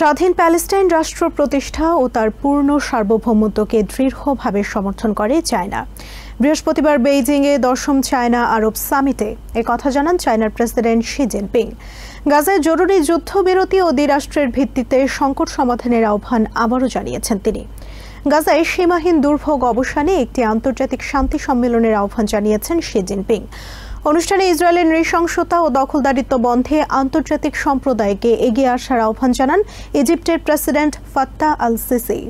স্বাধীন প্যালেস্টাইন রাষ্ট্র প্রতিষ্ঠা ও তার পূর্ণ সার্বভৌমত্বকে দৃঢ়ভাবে সমর্থন করে চায়না। বৃহস্পতিবার বেইজিংয়ে 10ম চায়না আরব সামিটে একথা জানান চায়নার প্রেসিডেন্ট শি জিনপিং। গাজায় জরুরি যুদ্ধবিরতি ও দ্বিরাষ্ট্রের ভিত্তিতে সংকট সমাধানের আহ্বান আবারও জানিয়েছেন তিনি। গাজায় সীমাহীন দুর্ভোগ অবসানে একটি আন্তর্জাতিক শান্তি সম্মেলনের আহ্বান জানিয়েছেন শি জিনপিং। অনুষ্ঠানে ইসরায়েলের নৃশংসতা ও দখলদারিত্ব বন্ধে আন্তর্জাতিক সম্প্রদায়কে এগিয়ে আসার আহ্বান জানান ইজিপ্টের প্রেসিডেন্ট ফাত্তাহ আল-সিসি।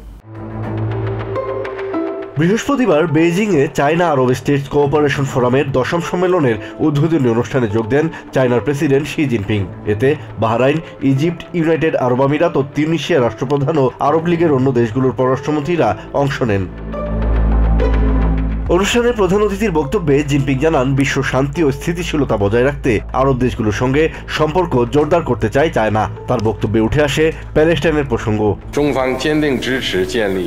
বৃহস্পতিবার বেইজিংয়ে চায়না আরব স্টেটস কোঅপারেশন ফোরামের 10ম সম্মেলনের উদ্বোধনী অনুষ্ঠানে যোগ দেন চায়নার প্রেসিডেন্ট শি জিনপিং। এতে বাহরাইন, ইজিপ্ট, ইউনাইটেড আরব আমিরাত ও তিউনিসিয়ার রাষ্ট্রপ্রধান ও আরব লীগের অন্য দেশগুলোর পররাষ্ট্রমন্ত্রীরা অংশ নেন। অনুষ্ঠানের প্রধান অতিথির বক্তব্যে জিনপিং জানান, বিশ্ব শান্তি ও স্থিতিশীলতা বজায় রাখতে আরব দেশগুলোর সঙ্গে সম্পর্ক জোরদার করতে চায় চায়না। তার বক্তব্যে উঠে আসে প্যালেস্টাইনের প্রসঙ্গ।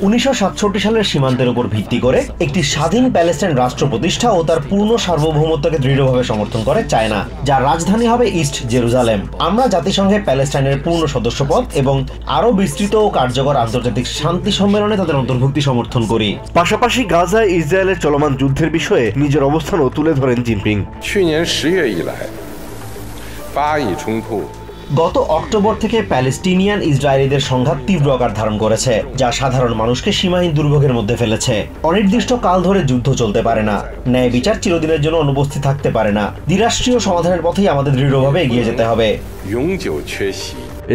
1967 সালের সীমান্তের উপর ভিত্তি করে একটি স্বাধীন প্যালেস্টাইন রাষ্ট্র প্রতিষ্ঠা ও তার পূর্ণ সার্বভৌমত্বকে দৃঢ়ভাবে সমর্থন করে চায়না, যার রাজধানী হবে ইস্ট জেরুজালেম। আমরা জাতিসংঘে প্যালেস্টাইনের পূর্ণ সদস্যপদ এবং আরও বিস্তৃত ও কার্যকর আন্তর্জাতিক শান্তি সম্মেলনে তাদের অন্তর্ভুক্তি সমর্থন করি। পাশাপাশি গাজায় ইসরায়েলের চলমান যুদ্ধের বিষয়ে নিজের অবস্থানও তুলে ধরেন জিনপিং। গত অক্টোবর থেকে প্যালেস্টিনিয়ান ইসরায়েলিদের সংঘাত তীব্র আকার ধারণ করেছে, যা সাধারণ মানুষকে সীমাহীন দুর্ভোগের মধ্যে ফেলেছে। অনির্দিষ্ট কাল ধরে যুদ্ধ চলতে পারে না, ন্যায় বিচার চিরদিনের জন্য অনুপস্থিত থাকতে পারে না। দ্বিরাষ্ট্রীয় সমাধানের পথেই আমাদের দৃঢ়ভাবে এগিয়ে যেতে হবে।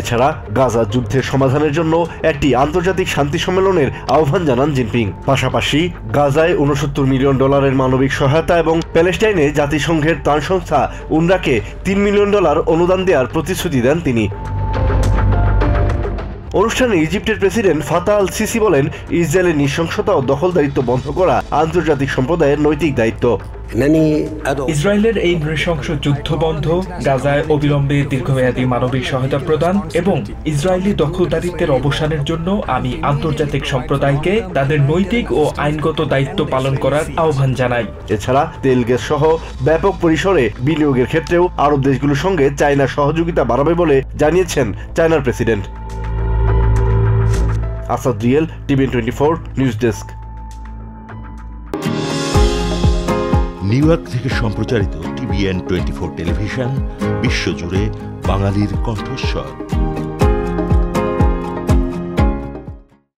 এছাড়া গাজা যুদ্ধের সমাধানের জন্য একটি আন্তর্জাতিক শান্তি সম্মেলনের আহ্বান জানান জিনপিং। পাশাপাশি গাজায় $69 মিলিয়ন মানবিক সহায়তা এবং প্যালেস্টাইনে জাতিসংঘের ত্রাণ সংস্থা উনরাকে $3 মিলিয়ন অনুদান দেওয়ার প্রতিশ্রুতি দেন তিনি। অনুষ্ঠানে ইজিপ্টের প্রেসিডেন্ট ফাত্তাহ আল-সিসি বলেন, ইসরায়েলের নৃশংসতা ও দখলদারিত্ব বন্ধ করা আন্তর্জাতিক সম্প্রদায়ের নৈতিক দায়িত্ব। ইসরায়েলের এই নৃশংস যুদ্ধ বন্ধ, গাজায় অবিলম্বে দীর্ঘমেয়াদী মানবিক সহায়তা প্রদান এবং ইসরায়েলি দখলদারিত্বের অবসানের জন্য আমি আন্তর্জাতিক সম্প্রদায়কে তাদের নৈতিক ও আইনগত দায়িত্ব পালন করার আহ্বান জানাই। এছাড়া তেল গ্যাস সহ ব্যাপক পরিসরে বিনিয়োগের ক্ষেত্রেও আরব দেশগুলোর সঙ্গে চায়না সহযোগিতা বাড়াবে বলে জানিয়েছেন চায়নার president. Asad real, TVN 24 news desk. New York থেকে সম্প্রচারিত টিভিএন 24 টেলিভিশন বিশ্বজুড়ে বাঙালির কণ্ঠস্বর।